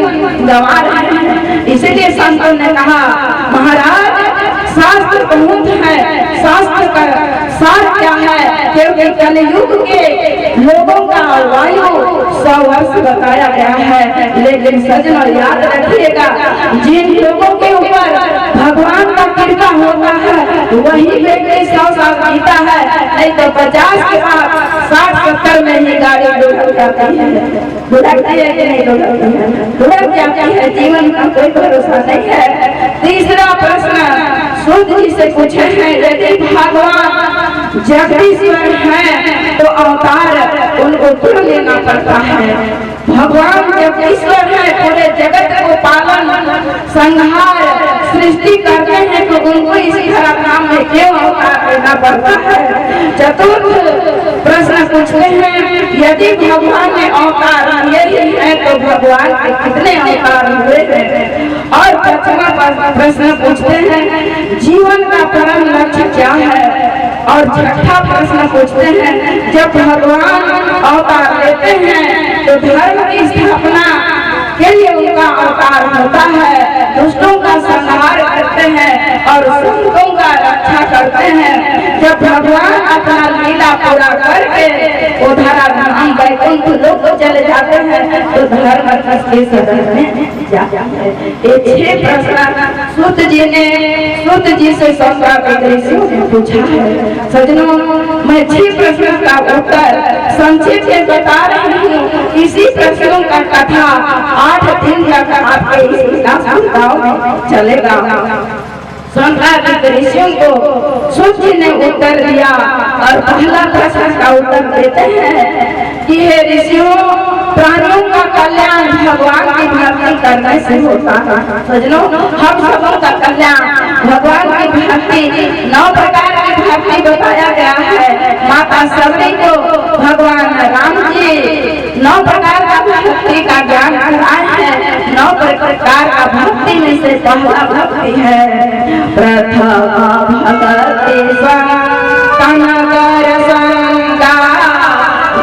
B: गंवा रहे हैं। इसीलिए संतों ने कहा, महाराज शास्त्र बहुत है, शास्त्र का सार क्या है? क्योंकि कलयुग के लोगों का आयु 100 वर्ष बताया गया है। लेकिन सजनों याद रखिएगा, जिन लोगों के ऊपर भगवान का कृपा होता है वही व्यक्ति 100 साल जीता है, नहीं तो 50 के बाद 60-70 में ही गाड़ी लुढ़क जाती है। लुढ़कती है कि नहीं लुढ़कती है? लुढ़क जाती है। जीवन का कोई भरोसा नहीं है। तीसरा प्रश्न सूत जी से पूछे हैं, यदि भगवान जगदीश्वर है तो अवतार उनको क्यों लेना पड़ता है? भगवान जब ईश्वर है, पूरे जगत को पालन संहार सृष्टि करते हैं तो उनको इसी तरह काम में क्यों अवतार लेना पड़ता है? चतुर्थ प्रश्न पूछते हैं, यदि भगवान ने अवतार लिए हैं तो भगवान के कितने अवतार हुए हैं? और पांचवा प्रश्न पूछते हैं, जीवन का परम लक्ष्य क्या है? और छठा प्रश्न पूछते हैं, जब भगवान अवतार लेते हैं तो धर्म की स्थापना के लिए उनका अवतार होता है, दुष्टों का संहार करते हैं और संतों का रक्षा करते हैं। जब भगवान अपना लीला पूरा करके उधर धाम वैकुंठ लोक चले जाते हैं तो धर्म किसके सदन में जाता है। ये 6 प्रश्न सूत जी से सौनक ऋषियों ने पूछा है। सजनों, मैं 6 प्रश्नों का उत्तर संक्षेप में बता रही हूँ। इसी प्रश्नों का कथा 8 दिन तक आपके इस गाँव में चलेगा। सौनक ऋषियों को सूत जी ने उत्तर दिया और पहला प्रश्न का उत्तर देते हैं कि हे ऋषियों, प्राणियों का कल्याण भगवान की भक्ति करने से होता है। सजनों, हम सबों का कल्याण भगवान की भक्ति 9 प्रकार की भक्ति बताया गया है। माता सबरी को भगवान राम जी 9 प्रकार का भक्ति का ज्ञान कराए हैं। 9 प्रकार का भक्ति में से पहला भक्ति है प्रथम भक्ति संकर संगा,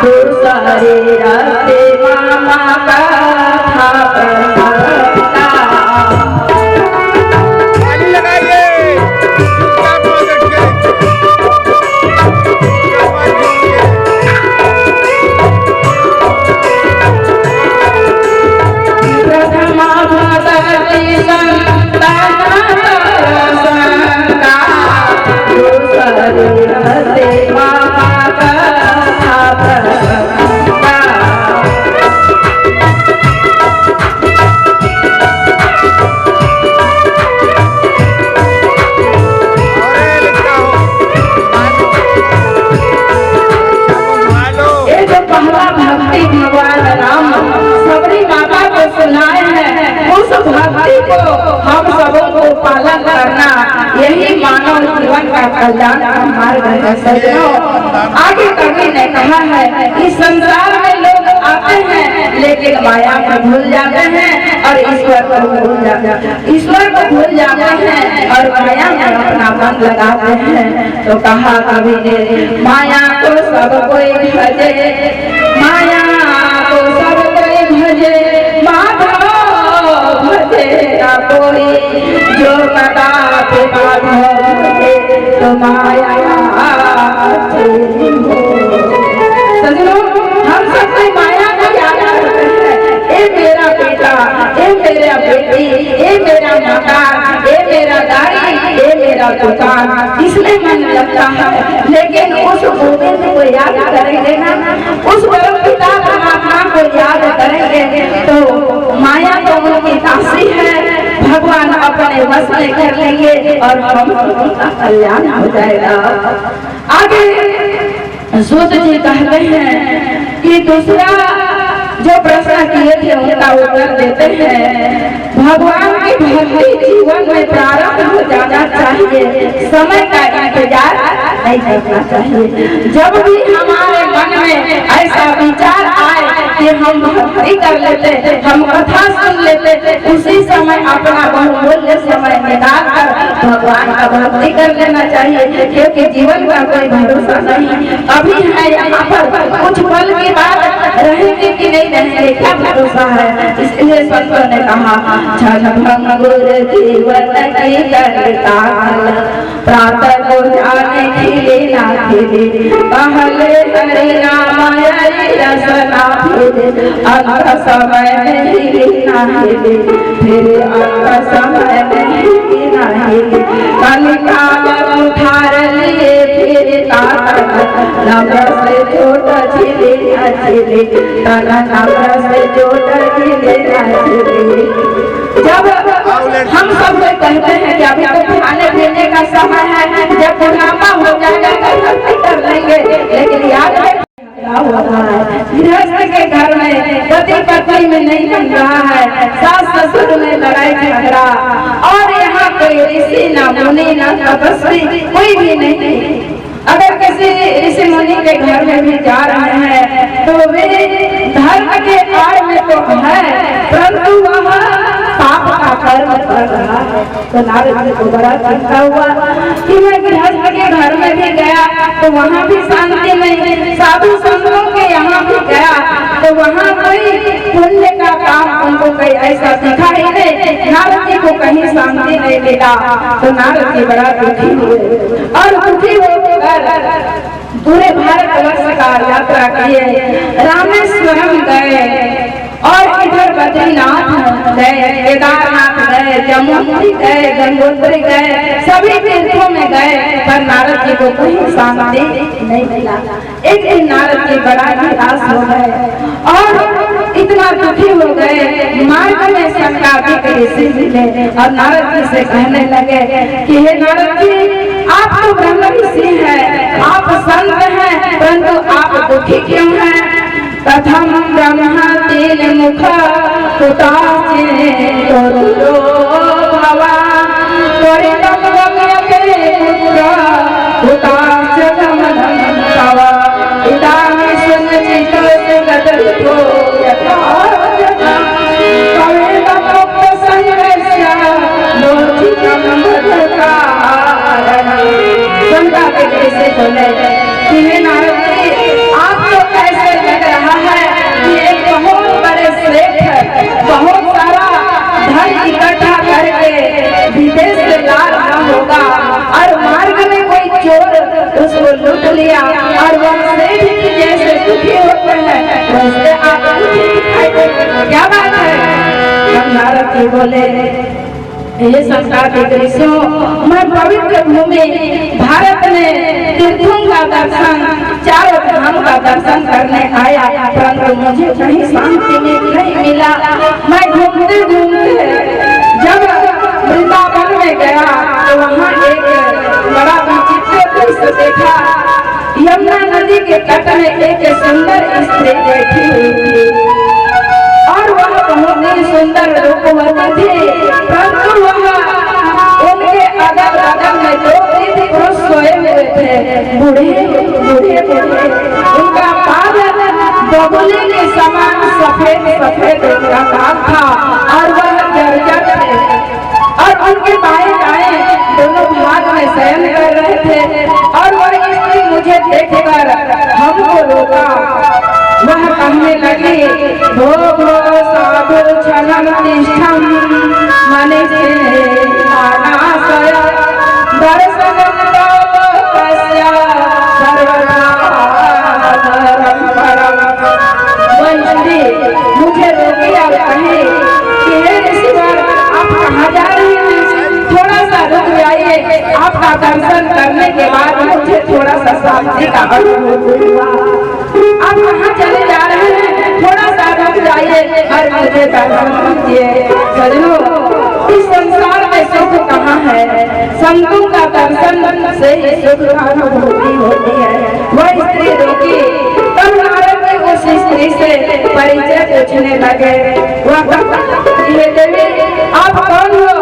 B: दूसरी रति मामा कथा प्रसंगा। कल्याण का मार्ग है। सज्जनों, आगे कवि ने कहा है कि संसार में लोग आते हैं लेकिन माया को भूल जाते हैं और ईश्वर को भूल जाते हैं, ईश्वर को भूल जाते हैं और माया में अपना मन लगाते हैं। तो कहा कवि ने, माया को सब कोई भजे, माया को सब कोई भजे, माधव भजे ना कोई, जो कदापि माधव भजे तो माया सजनों, हम सब कोई माया को याद करते हैं। ए मेरा बेटा, ए मेरा बेटी, ए मेरा मकान, ए मेरा गाड़ी, ए मेरा दुकान, इसमें मन लगता है। लेकिन उस गोविंद को याद करेंगे ना, उस परम पिता परमात्मा को याद करेंगे तो माया तो उनकी दासी है, भगवान अपने वश में कर लेंगे और हम उनका कल्याण हो जाएगा। आगे सूत जी कहते हैं कि दूसरा जो प्रश्न किए थे उनका उत्तर देते हैं, भगवान की भक्ति जीवन में प्रारंभ हो जाना चाहिए, समय का इंतजार नहीं करना चाहिए। जब भी हमारे मन में ऐसा विचार आए कि हम भक्ति कर लेते, हम कथा सुन लेते, उसी समय अपना बहुमूल्य समय निकाल कर भगवान का भक्ति कर लेना चाहिए, क्योंकि जीवन का कोई भरोसा नहीं। अभी है यहाँ पर, कुछ पल की बात रहेंगे कि नहीं रहेंगे, क्या भरोसा है। इसलिए संतों ने कहा, क्षणभंगुर जीवन की करता प्रातः को जाने खिले ना खिले, पहले हरि नाम हरि रसना फिरे, अंत समय में हिले ना हिले, फिर अंत समय में हिले ना हिले, कलिकाल उठार लिए फिर नम्र से चोट झिले ना झिले, नम्र से चोट झिले ना झिले। जब हम सब लोग कहते हैं कि अभी तो खाने पीने का समय है, जब बुढ़ापा हो जाएगा तो भक्ति कर लेंगे, लेकिन याद है गृहस्थ के घर में पति पत्नी में नहीं बन रहा है, सास ससुर में लड़ाई झगड़ा, और यहाँ कोई ऋषि ना मुनि ना तपस्वी कोई भी नहीं। अगर किसी ऋषि मुनि के घर में भी जा रहे हैं तो वे धर्म के आड़ में तो है, परंतु वह पाप का कर्म कर रहा है। तो नारद जी को बड़ा चिंता हुआ कि मैं गृहस्थ के घर में भी गया तो वहाँ भी शांति नहीं, साधु संतों के यहाँ भी गया तो वहाँ कोई पुण्य का काम उनको कोई ऐसा दिखा ही नहीं, नारद जी को कहीं शांति नहीं मिला। तो नारद जी बड़ा दुखी हुए और दुखी होकर पूरे भारतवर्ष का यात्रा किए, रामेश्वरम गए और इधर बद्रीनाथ गए, केदारनाथ गए, जमुनोत्री गए, गंगोत्री गए, सभी तीर्थों में गए, पर नारद जी को कहीं शांति नहीं मिला। एक दिन नारद जी बड़ा निराश हो गए और इतना दुखी हो गए। मार्ग में संकादिक ऋषि मिले और नारद जी से कहने लगे कि हे नारद जी, आप तो ब्रह्म ऋषि हैं, आप संत हैं, परंतु आप दुखी क्यों हैं? कथम ब्रह्म तीन मुख कुताचे तोरो भवान, त्वरितं गम्यते पुत्र कुताच गमनं तव, इदानीं सुनिश्चितस्य गततो यथा कवेदमुक्तसंगस्य लोचितं भजकारणं। शंका के कैसे बोले कि हे नारद जी, आप तो कैसे लग रहा है कि एक बहुत बड़े श्रेष्ठ बहुत सारा धन इकट्ठा करके विदेश से ला रहा होगा और मार्ग में कोई चोर उसको लूट लिया और वह श्रेष्ठ की जैसे दुखी होते हैं वैसे आप दुखी दिखाई देते, क्या बात है? हम नारद जी बोले, ये संसार के दृश्यों, मैं पवित्र भूमि भारत में तीर्थों का दर्शन, चारों धाम का दर्शन करने आया, परंतु मुझे कहीं शांति नहीं मिला। मैं घूमते घूमते जब वृंदावन में गया तो वहाँ एक बड़ा विचित्र दृश्य देखा। यमुना नदी के तट में एक सुंदर स्त्री बैठी हुई थी और वह बहुत ही सुंदर रूपवती थी, परंतु वह उनके अगल बगल में दो पुरुष सोए बूढ़े बूढ़े बूढ़े उनका बाल बगुले के समान सफेद सफेद उनका बाल था और वह जर्जर थे और उनके बाएं दाएं दोनों भाग में शयन कर रहे थे और वह स्त्री मुझे देखकर हमको रोका। वह कहने लगी भो भो साधु क्षणम तिष्ठम मने से आनाशय दर्शनम लोकस्य सर्वदा परम परम। वह स्त्री मुझे रोकी और कही कि हे ऋषिवर आप कहाँ जा रही हैं? थोड़ा सा रुक जाइए, आपका दर्शन करने के बाद मुझे थोड़ा सा शांति का अनुभव हुआ। आप कहाँ चले जा रहे हैं? थोड़ा सा रुक जाइए और मुझे दर्शन कीजिए। सजनों, इस संसार में सुख कहाँ है? संतों का दर्शन से ही सुख का अनुभूति होती है। वह स्त्री रोकी, तब नारद जी उस स्त्री से परिचय पूछने लगे। वह ये देवी आप कौन हो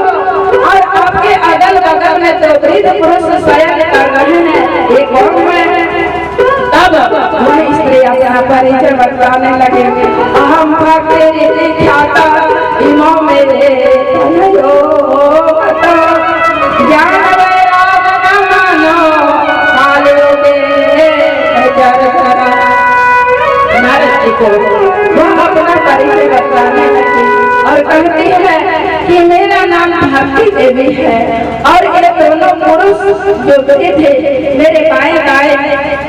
B: और आपके अगल बगल में तो वृद्ध पुरुष शयन कर रहे हैं, ये कौन है? तब वह स्त्री अपना परिचय बताने लगे। अहम भक्ति ख्याता इमो मेरे ज्ञान वैराग न मानो कालोगे जर जरा। नारद जी को वह अपना परिचय बताने लगी और कहती है कि मेरा नाम भक्ति देवी है और ये दोनों पुरुष जो थे मेरे बाएं दाएं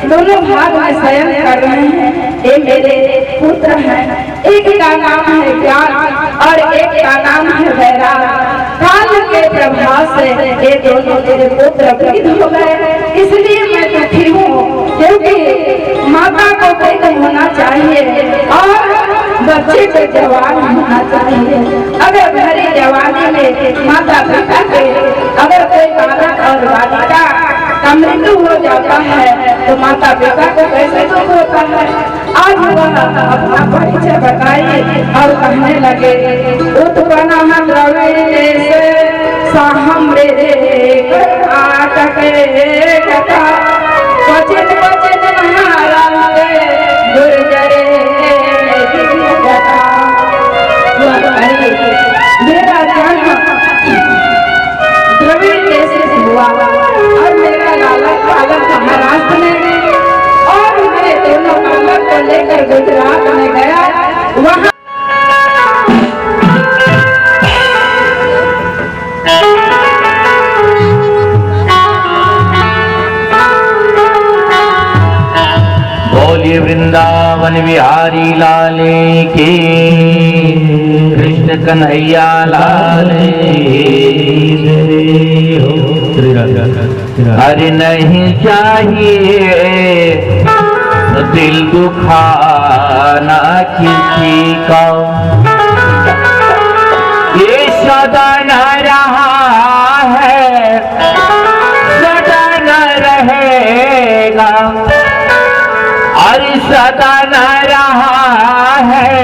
B: दोनों भाग में शयन कर रहे हैं, ये मेरे पुत्र हैं। एक का नाम है ज्ञान और एक का नाम है वैराग। काल के प्रभाव से ये दोनों मेरे पुत्र वृद्ध हो गए, इसलिए मैं दुखी हूँ, क्योंकि माता को वृद्ध होना चाहिए और बच्चे को जवान होना चाहिए। अगर भरी जवानी में माता पिता के अगर कोई बालक और बालिका का मृत्यु हो जाता है तो माता पिता को कैसे दुख होता है। आज वह अपना परिचय बताई और कहने लगे उत्पन्न द्रविड़ से साहम रे कर्नाटके कथा वचन वचन महाराज गुर्जरे मेरा जन्म द्रविड़ देश से हुआ और मेरा लाला पालक महाराष्ट्र में और मैं दोनों बालक को लेकर गुजरात में गया। वहाँ
A: बोलिए वृंदावन बिहारी लाले की, कृष्ण कन्हैया लाल अरे नहीं चाहिए तो दिल दुखाना किसी का, ये सदा न रहा है सदा न रहेगा, अरे सदा न रहा है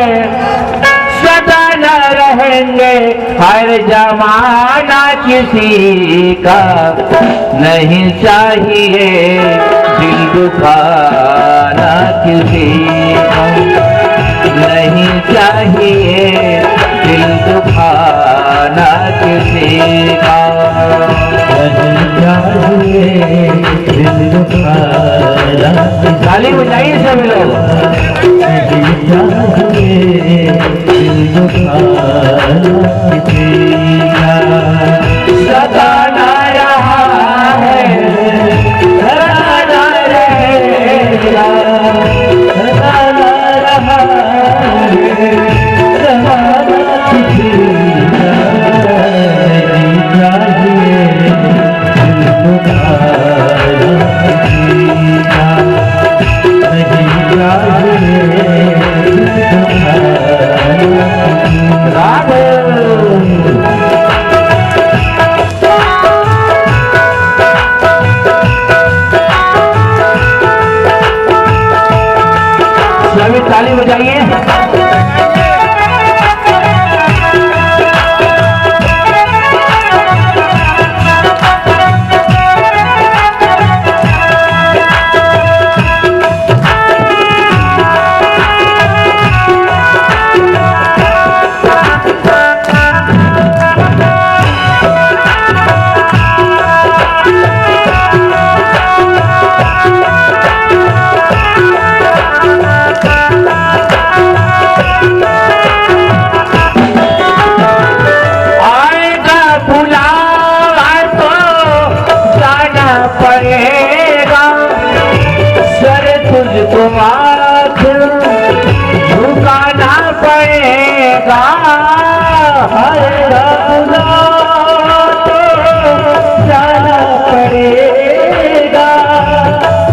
A: सदा न रहेंगे, हर जमाना किसी का नहीं चाहिए दिल दुखाना किसी का, नहीं चाहिए दिल दुखाना किसी का, नहीं चाहिए दिल दुखाना। ताली बजाइए सभी लोग। नहीं चाहिए दिल दुखाना किसी का, सदा न रहा है सदा न रहेगा, सदा न रहा है सदा किसी का, नहीं चाहिए दिल दुखाना किसी का, नहीं चाहिए दिल दुखाना राधे। सभी ताली बजाइए।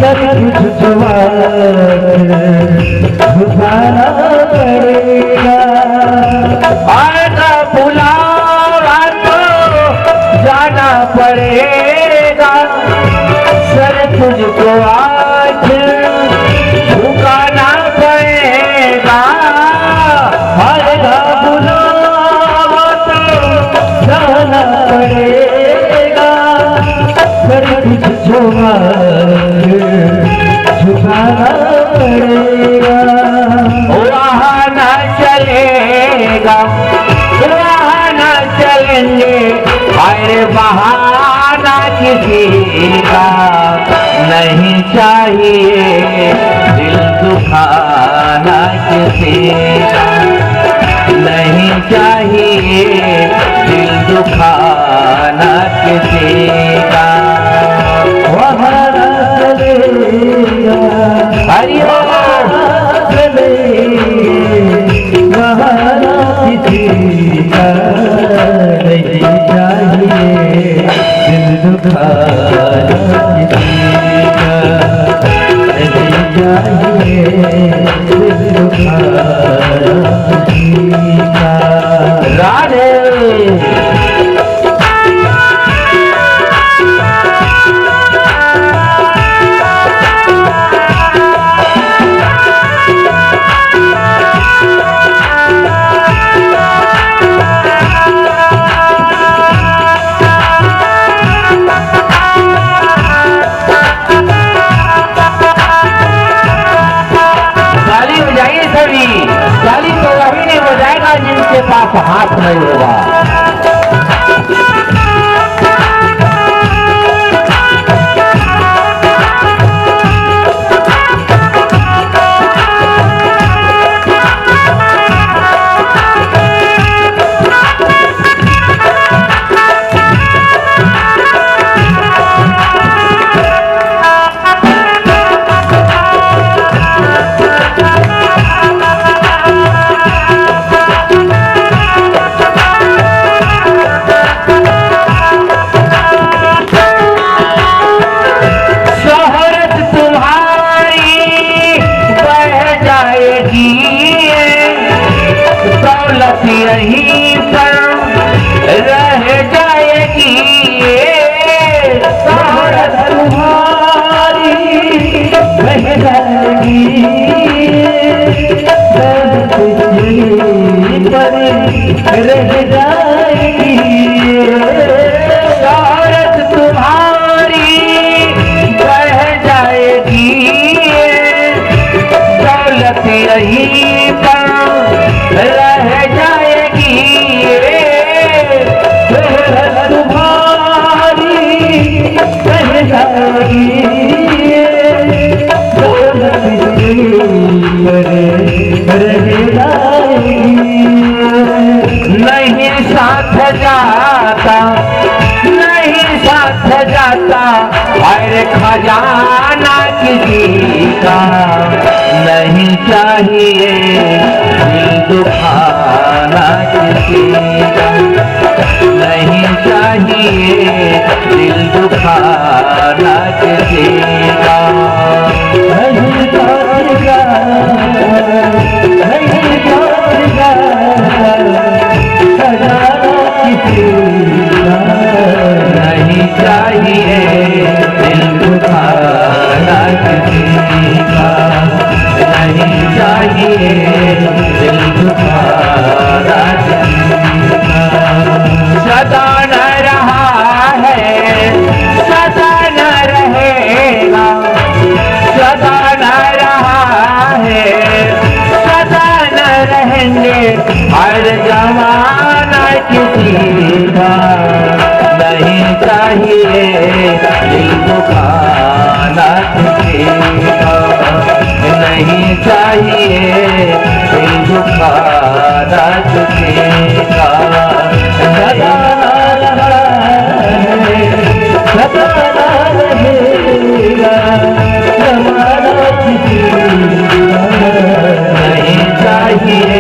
A: सब कुछ झुकाना पड़ेगा। आएगा बुलावा तो जाना पड़ेगा, सर तुझको आज झुकाना पड़ेगा। आएगा बुलावा तो जाना पड़ेगा, सर तुझको आज झुकाना पड़ेगा। वहाँ न चलेगा, वहाँ न चलेंगे, अरे बहाना किसी का नहीं चाहिए, दिल दुखाना किसी का नहीं चाहिए, दिल दुखाना किसी का। वहाँ न चलेगा, हरि वहाँ किसी का नहीं चाहिए, दिल दुखाना किसी का नहीं चाहिए, दिल दुखाना किसी का। राधे ताली तो वही नहीं बजाएगा जिनके पास हाथ नहीं होगा। यहीं पर रह जाएगी शोहरत तुम्हारी, रह जाएगी पर रह जाएगी शोहरत तुम्हारी, रह जाएगी दौलत यहीं पर रह जाएगी, तुम्हारी रह जाएगी, नहीं साथ जाता, नहीं साथ जाता, अरे खजाना किसी का नहीं चाहिए, दिल दुखाना किसी का नहीं चाहिए, दिल दुखाना किसी का नहीं चाहिए, नहीं चाहिए, खजाना किसी का नहीं चाहिए, दिल दुखाना किसी का नहीं चाहिए, दिल दुखाना किसी का। सदा न रहा है, सदा न रहेगा, सदा न रहा है, सदा न रहेंगे, हर जमाना किसी का नहीं चाहिए, दिल दुखाना किसी का नहीं चाहिए, दिल दुखाना किसी का। सदा रहेगा जमाना किसी का नहीं चाहिए,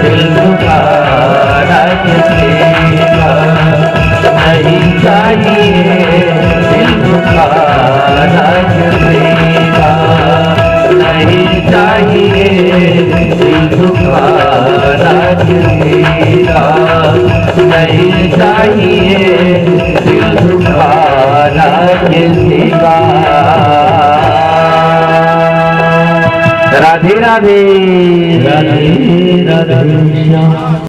A: दिल दुखाना किसी का नहीं चाहिए, दिल दुखाना किसी राधे राधे
C: राधे राधे श्याम।